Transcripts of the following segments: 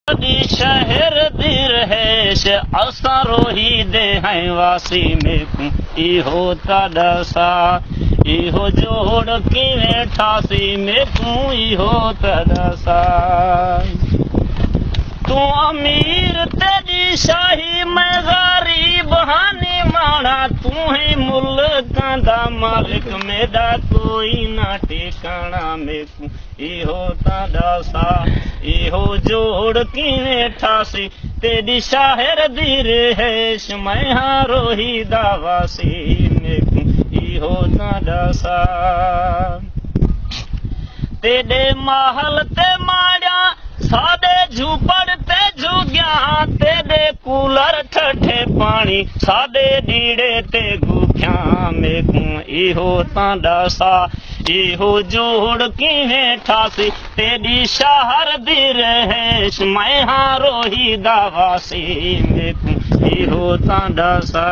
शहर दी रहेश असां रोही दे हैं वासी में इहो ताड़ा सा इहो जोड़ किवें ठासी में इहो ताड़ा सा तू अमीर तेरी शाही मैं गरीब हानी माड़ा तू ही मुल्कां दा मालिक मेरा कोई ना ठिकाना में इहो ताड़ा सा इहो जोड़ किवें ठासी तेरी शाहिर दी रहेश मैं हाँ रोही दा वासी में इहो ताड़ा सा तेरे महल ते माड़ा साडे झूपड़ ते झुग्या तेरे कूलर ठठे पानी साडे डीड़े ते गुफिया में इहो ताड़ा सा इहो जोड़ किवें ठासी तेरी शहर दी रहेश मैं हाँ रोही दा वासी में इहो ताड़ा सा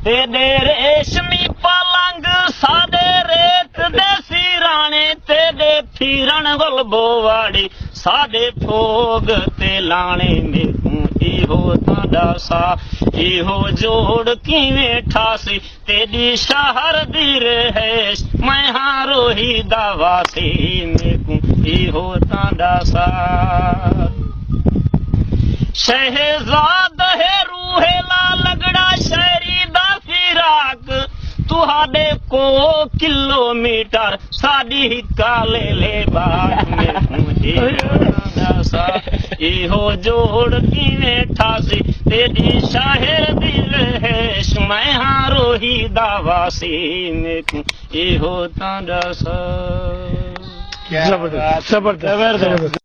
तेरे रेशमी पलंग साडे रेत दे सिराने तेरे फिरन गुल बोवाड़ी साडे फोग ते लाने में इहो ताड़ा सा इहो जोड़ किवें ठासी तेरी शहर दी रहेश मैं हाँ रोही दा वासी में इहो ताड़ा सा शहजाद है रूहेला लगड़ा शहरी दा फिराक तुहाडे को किलोमीटर साडी काले ले बाग में इहो जोड़ किवें ठासी तेरी शाहिर दी रहेश मैं हाँ रोही दा वासी में इहो ताड़ा सा जबरदस्त।